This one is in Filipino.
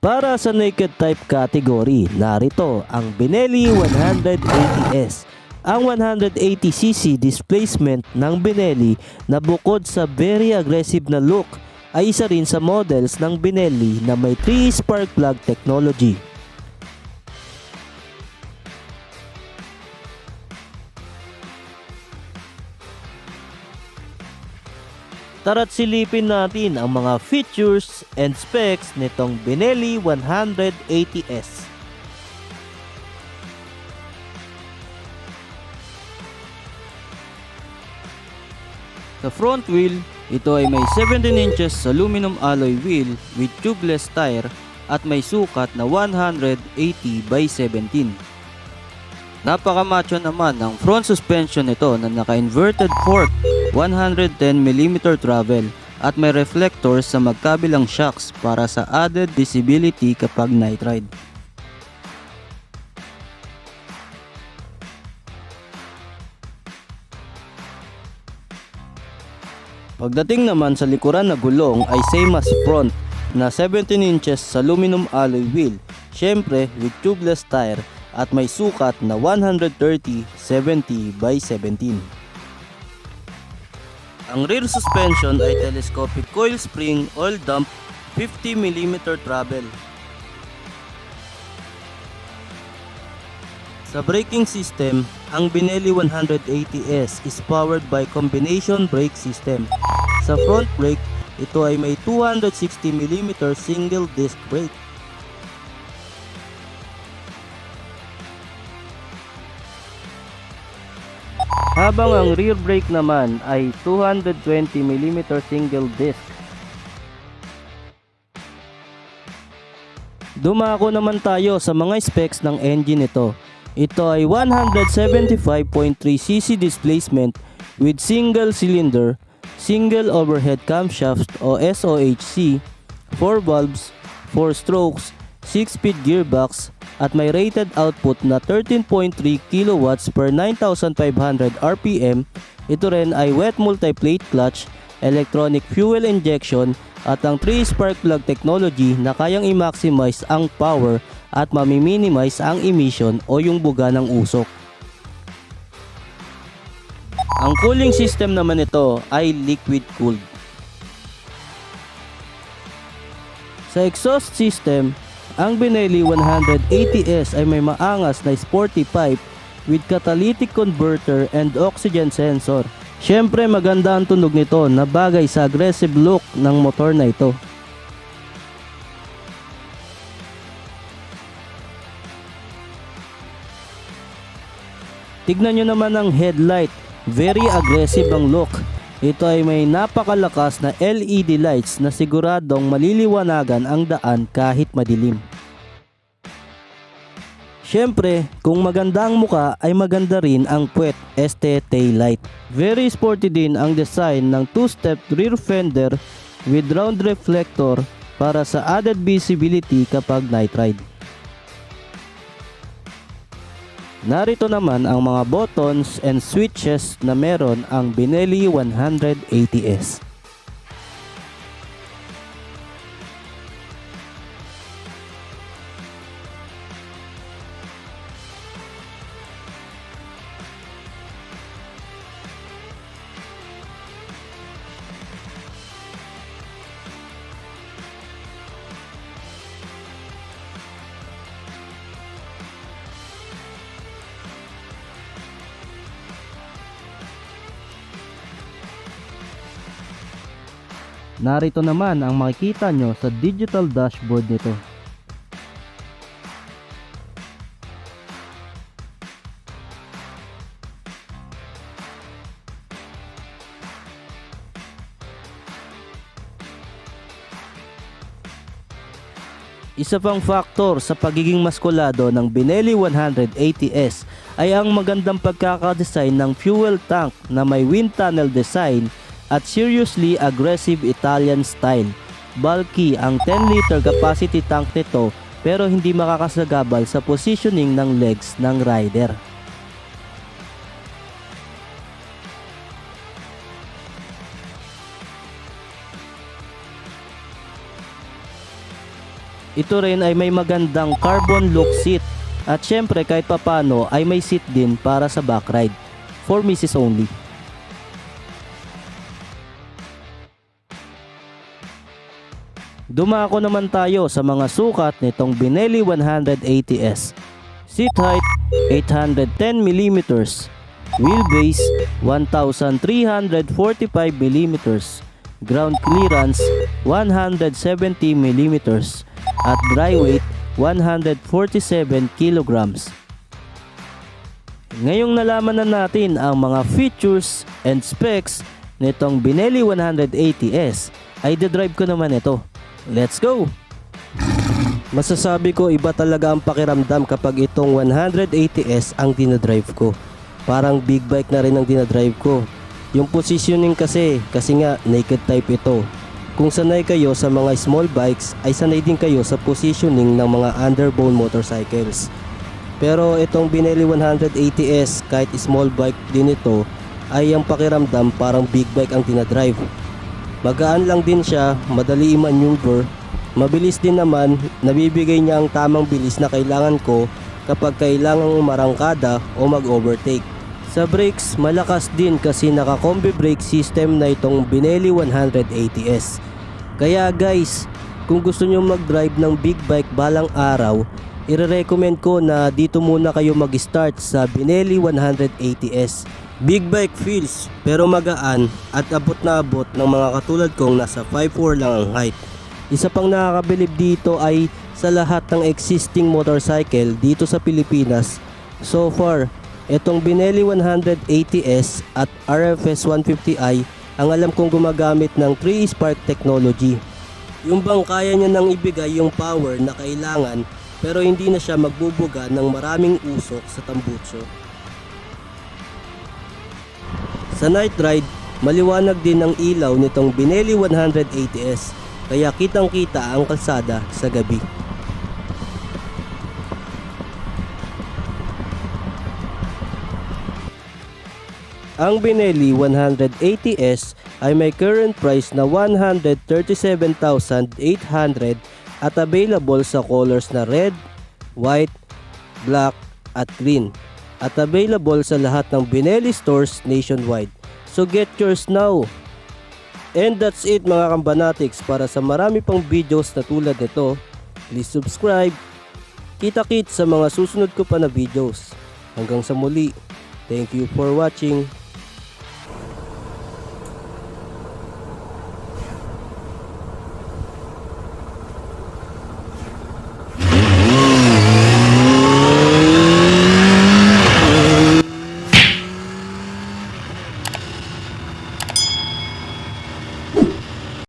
Para sa naked type category, narito ang Benelli 180S. Ang 180cc displacement ng Benelli na bukod sa very aggressive na look ay isa rin sa models ng Benelli na may 3 spark plug technology. Tara't silipin natin ang mga features and specs nitong Benelli 180S. Sa front wheel, ito ay may 17 inches aluminum alloy wheel with tubeless tire at may sukat na 180 by 17. Napakamacho naman ang front suspension nito na naka-inverted fork 110mm travel at may reflectors sa magkabilang shocks para sa added visibility kapag night ride. Pagdating naman sa likuran na gulong ay same as front na 17 inches sa aluminum alloy wheel, syempre with tubeless tire at may sukat na 130-70 by 17. Ang rear suspension ay telescopic coil spring oil dump 50mm travel. Sa braking system, ang Benelli 180S is powered by combination brake system. Sa front brake, ito ay may 260mm single disc brake. Habang ang rear brake naman ay 220mm single disc. Dumako naman tayo sa mga specs ng engine nito. Ito ay 175.3cc displacement with single cylinder, single overhead camshaft o SOHC, 4 valves, 4 strokes, 6-speed gearbox at may rated output na 13.3 kW per 9,500 RPM. Ito rin ay wet multi-plate clutch, electronic fuel injection at ang 3 spark plug technology na kayang i-maximize ang power at mami-minimize ang emission o yung buga ng usok. Ang cooling system naman nito ay liquid cooled. Sa exhaust system, ang Benelli 180S ay may maangas na sporty pipe with catalytic converter and oxygen sensor. Syempre maganda ang tunog nito na bagay sa aggressive look ng motor na ito. Tignan nyo naman ang headlight, very aggressive ang look. Ito ay may napakalakas na LED lights na siguradong maliliwanagan ang daan kahit madilim. Syempre, kung maganda ang muka ay maganda rin ang puwet ST taillight. Very sporty din ang design ng 2-step rear fender with round reflector para sa added visibility kapag night ride. Narito naman ang mga buttons and switches na meron ang Benelli 180S. Narito naman ang makikita nyo sa digital dashboard nito. Isa pang factor sa pagiging maskulado ng Benelli 180S ay ang magandang pagkakadesign ng fuel tank na may wind tunnel design at seriously aggressive Italian style. Bulky ang 10-liter capacity tank nito pero hindi makakasagabal sa positioning ng legs ng rider. Ito rin ay may magandang carbon look seat. At syempre kahit papano ay may seat din para sa backride. For Mrs. only. Dumako naman tayo sa mga sukat nitong Benelli 180S. Seat height 810mm, wheelbase 1345mm, ground clearance 170mm, at dry weight 147 kg. Ngayong nalaman na natin ang mga features and specs nitong Benelli 180S, ay de-drive ko naman ito. Let's go! Masasabi ko iba talaga ang pakiramdam kapag itong 180S ang dinadrive ko. Parang big bike na rin ang dinadrive ko. Yung positioning kasi nga naked type ito. Kung sanay kayo sa mga small bikes ay sanay din kayo sa positioning ng mga underbone motorcycles. Pero itong Benelli 180S kahit small bike din ito ay ang pakiramdam parang big bike ang dinadrive. Magaan lang din siya, madali i-maneuver, mabilis din naman, nabibigay niya ang tamang bilis na kailangan ko kapag kailangang marangkada o mag-overtake. Sa brakes, malakas din kasi naka-combi brake system na itong Benelli 180S. Kaya guys, kung gusto nyo mag-drive ng big bike balang araw, ire-recommend ko na dito muna kayo mag-start sa Benelli 180S. Big bike feels pero magaan at abot na abot ng mga katulad kong nasa 5'4 lang ang height. Isa pang nakakabilib dito ay sa lahat ng existing motorcycle dito sa Pilipinas, so far, itong Benelli 180S at RFS 150i ang alam kong gumagamit ng 3-spark technology. Yung bang kaya niya nang ibigay yung power na kailangan pero hindi na siya magbubuga ng maraming usok sa tambutso. Sa night ride, maliwanag din ang ilaw nitong Benelli 180S kaya kitang kita ang kalsada sa gabi. Ang Benelli 180S ay may current price na 137,800 at available sa colors na red, white, black at green. At available sa lahat ng Benelli stores nationwide. So get yours now! And that's it mga kambanatics. Para sa marami pang videos na tulad nito, please subscribe. Kita-kits sa mga susunod ko pa na videos. Hanggang sa muli, thank you for watching.